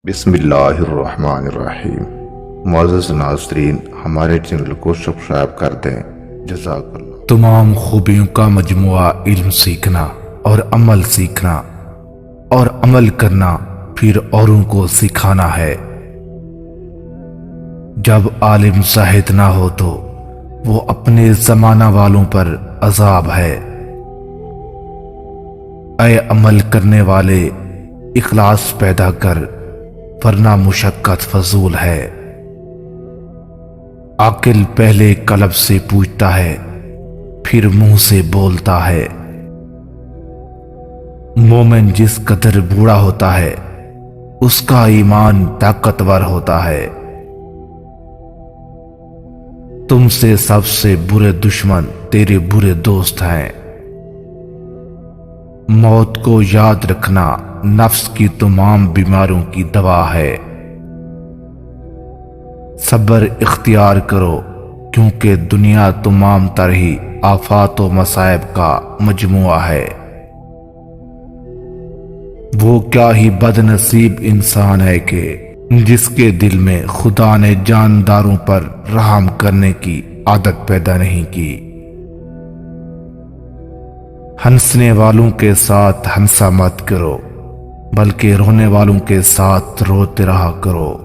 بسم اللہ الرحمن الرحیم۔ معزز ناظرین، ہمارے چینل کو سبسکرائب کر دیں، جزاک اللہ۔ تمام خوبیوں کا مجموعہ علم سیکھنا اور عمل سیکھنا اور عمل کرنا پھر اوروں کو سکھانا ہے۔ جب عالم زاہد نہ ہو تو وہ اپنے زمانہ والوں پر عذاب ہے۔ اے عمل کرنے والے، اخلاص پیدا کر ورنہ مشقت فضول ہے۔ عاقل پہلے قلب سے پوچھتا ہے پھر منہ سے بولتا ہے۔ مومن جس قدر بوڑھا ہوتا ہے اس کا ایمان طاقتور ہوتا ہے۔ تم سے سب سے برے دشمن تیرے برے دوست ہیں۔ موت کو یاد رکھنا نفس کی تمام بیماریوں کی دوا ہے۔ صبر اختیار کرو کیونکہ دنیا تمام طرح آفات و مصائب کا مجموعہ ہے۔ وہ کیا ہی بد نصیب انسان ہے کہ جس کے دل میں خدا نے جانداروں پر رحم کرنے کی عادت پیدا نہیں کی۔ ہنسنے والوں کے ساتھ ہنسا مت کرو بلکہ رونے والوں کے ساتھ روتے رہا کرو۔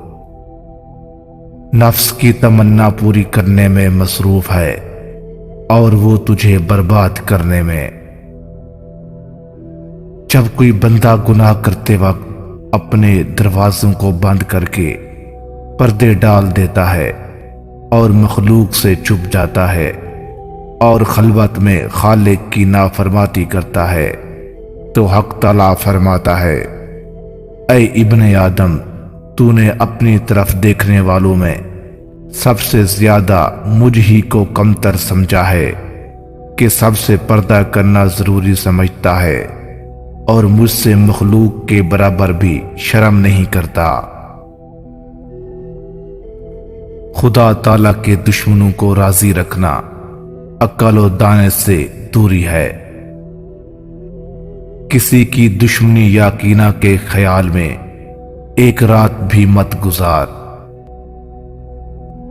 نفس کی تمنا پوری کرنے میں مصروف ہے اور وہ تجھے برباد کرنے میں۔ جب کوئی بندہ گناہ کرتے وقت اپنے دروازوں کو بند کر کے پردے ڈال دیتا ہے اور مخلوق سے چھپ جاتا ہے اور خلوت میں خالق کی نافرمانی کرتا ہے تو حق تعالیٰ فرماتا ہے، اے ابن آدم، تو نے اپنی طرف دیکھنے والوں میں سب سے زیادہ مجھ ہی کو کمتر سمجھا ہے کہ سب سے پردہ کرنا ضروری سمجھتا ہے اور مجھ سے مخلوق کے برابر بھی شرم نہیں کرتا۔ خدا تعالیٰ کے دشمنوں کو راضی رکھنا عقل و دانے سے دوری ہے۔ کسی کی دشمنی یا کینہ کے خیال میں ایک رات بھی مت گزار۔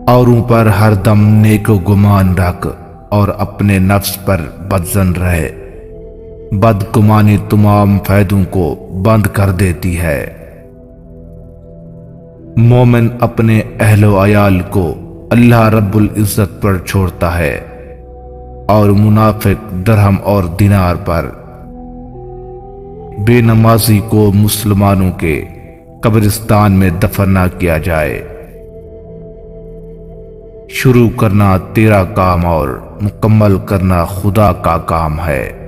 اوروں پر ہر دم نیک و گمان رکھ اور اپنے نفس پر بدظن رہے۔ بدگمانی تمام فائدوں کو بند کر دیتی ہے۔ مومن اپنے اہل و عیال کو اللہ رب العزت پر چھوڑتا ہے اور منافق درہم اور دینار پر۔ بے نمازی کو مسلمانوں کے قبرستان میں دفن نہ کیا جائے۔ شروع کرنا تیرا کام اور مکمل کرنا خدا کا کام ہے۔